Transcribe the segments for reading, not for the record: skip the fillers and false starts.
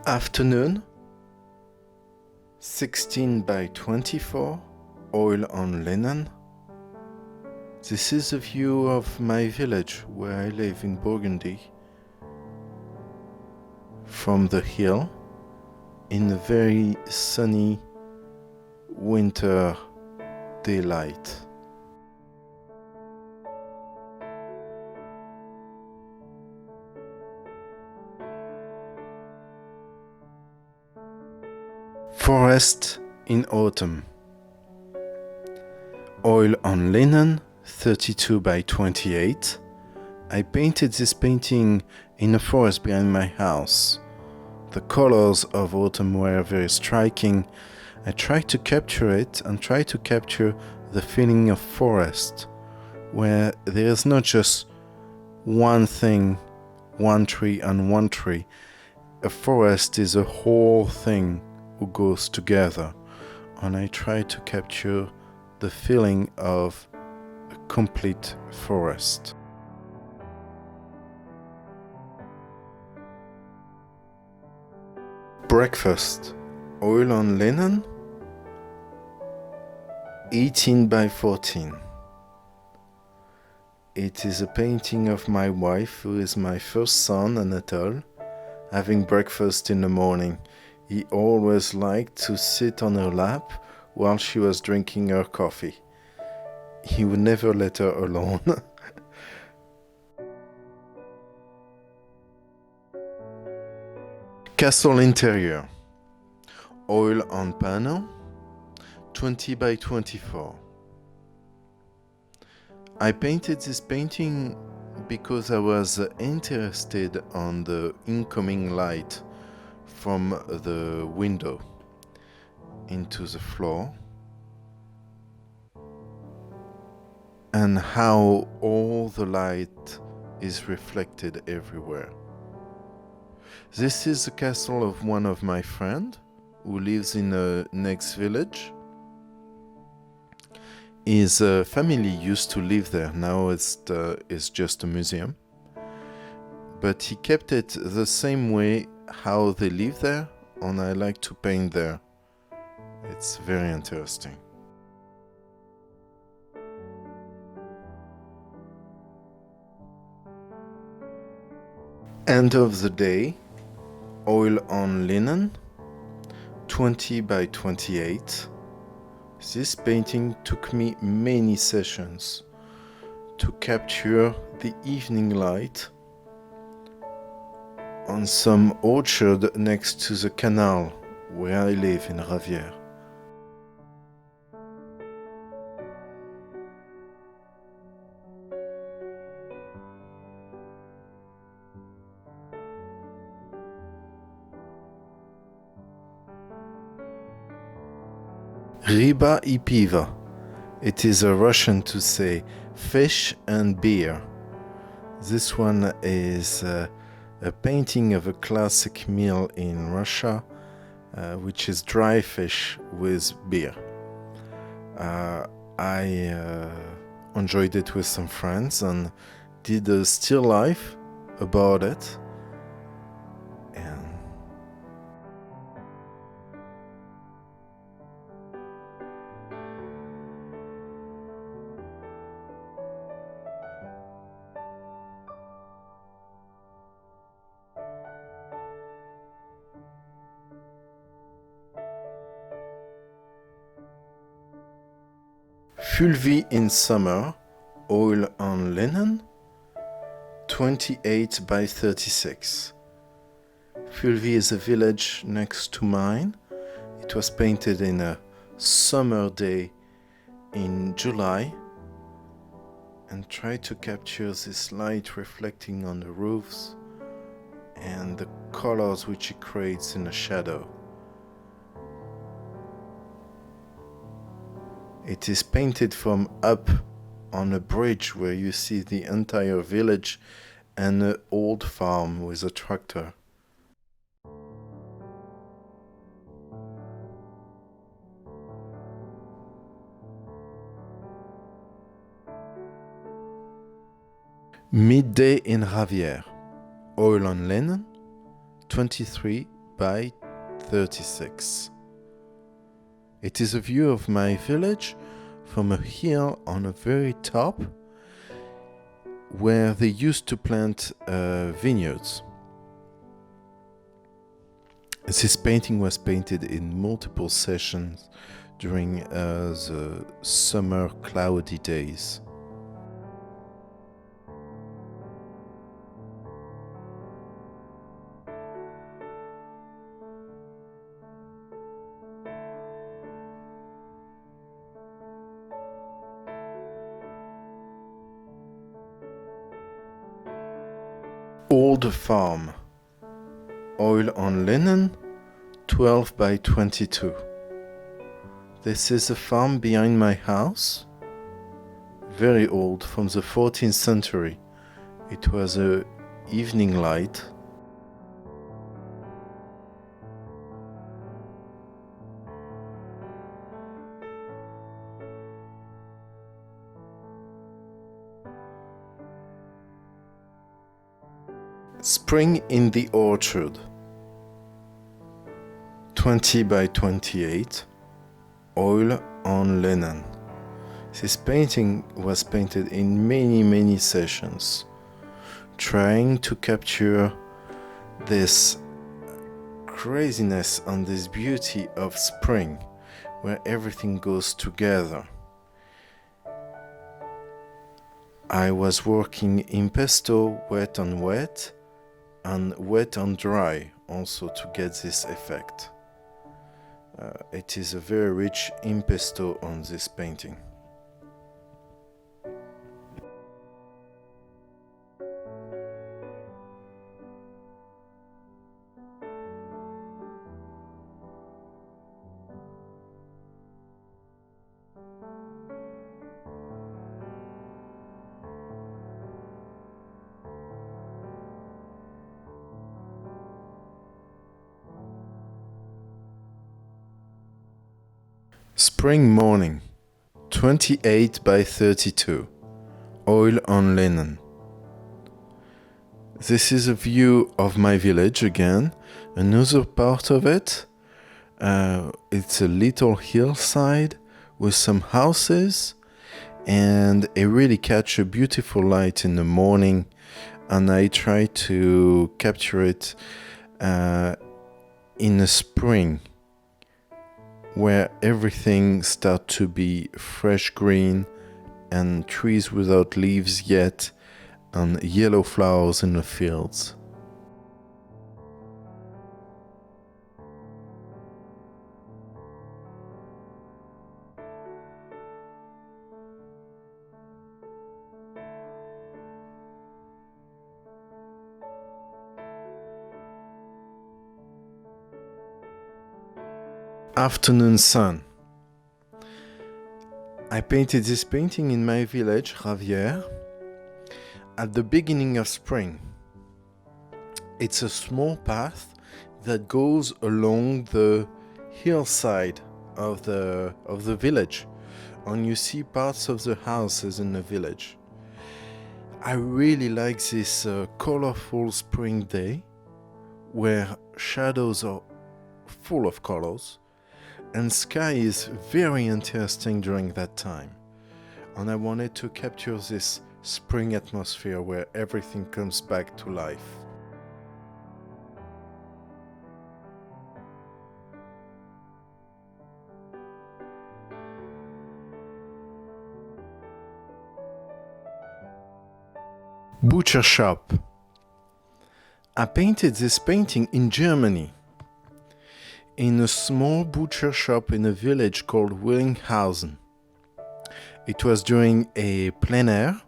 Afternoon, 16 by 24, oil on linen. This is a view of my village where I live in Burgundy. From the hill, in a very sunny winter daylight. Forest in autumn. Oil on linen, 32 by 28. I painted this painting in a forest behind my house. The colors of autumn were very striking. I tried to capture it and try to capture the feeling of forest, where there is not just one thing, one tree and one tree. A forest is a whole thing who goes together, and I try to capture the feeling of a complete forest. Breakfast, oil on linen, 18 by 14. It is a painting of my wife, who is my first son, Anatole, having breakfast in the morning. He always liked to sit on her lap while she was drinking her coffee. He would never let her alone. Castle interior. Oil on panel, 20 by 24. I painted this painting because I was interested on the incoming light from the window into the floor, and how all the light is reflected everywhere. This is the castle of one of my friends who lives in the next village. His family used to live there. Now it's just a museum, but he kept it the same way how they live there, and I like to paint there. It's very interesting. End of the day, oil on linen, 20 by 28. This painting took me many sessions to capture the evening light on some orchard next to the canal where I live in Ravière. Ryba i piwa. It is a Russian to say fish and beer. This one is a painting of a classic meal in Russia, which is dry fish with beer. I enjoyed it with some friends and did a still life about it. Fulvi in summer, oil on linen, 28 by 36. Fulvi is a village next to mine. It was painted in a summer day in July, and tried to capture this light reflecting on the roofs and the colors which it creates in the shadow. It is painted from up on a bridge where you see the entire village and an old farm with a tractor. Midday in Ravière, oil on linen, 23 by 36. It is a view of my village from a hill on a very top where they used to plant vineyards. This painting was painted in multiple sessions during the summer cloudy days. Old farm. Oil on linen, 12 by 22. This is a farm behind my house. Very old, from the 14th century. It was a evening light. Spring in the orchard. 20 by 28. Oil on linen. This painting was painted in many sessions, trying to capture this craziness and this beauty of spring, where everything goes together. I was working impasto, wet on wet, and wet on dry also to get this effect. It is a very rich impasto on this painting. Spring morning, 28 by 32. Oil on linen. This is a view of my village again, another part of it. It's a little hillside with some houses, and I really catch a beautiful light in the morning, and I try to capture it in the spring, where everything starts to be fresh green and trees without leaves yet and yellow flowers in the fields. Afternoon sun. I painted this painting in my village, Ravière, at the beginning of spring. It's a small path that goes along the hillside of the village, and you see parts of the houses in the village. I really like this colorful spring day where shadows are full of colors. And sky is very interesting during that time. And I wanted to capture this spring atmosphere where everything comes back to life. Butcher shop. I painted this painting in Germany, in a small butcher shop in a village called Willinghausen. It was during a plein air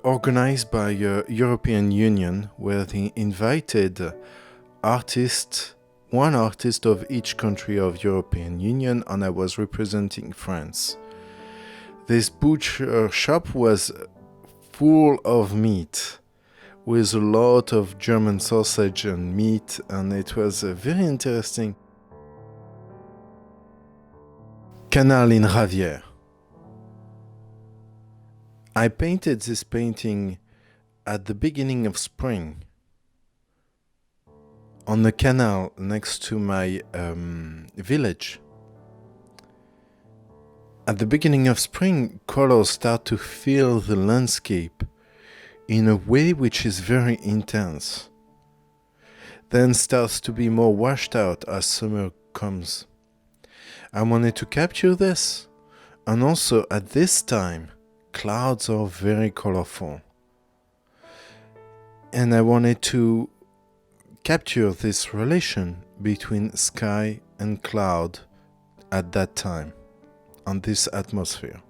organized by European Union, where they invited one artist of each country of European Union, and I was representing France. This butcher shop was full of meat, with a lot of German sausage and meat, and it was very interesting. Canal in Ravière. I painted this painting at the beginning of spring, on the canal next to my village. At the beginning of spring, colors start to fill the landscape in a way which is very intense. Then starts to be more washed out as summer comes. I wanted to capture this, and also at this time, clouds are very colorful. And I wanted to capture this relation between sky and cloud at that time, on this atmosphere.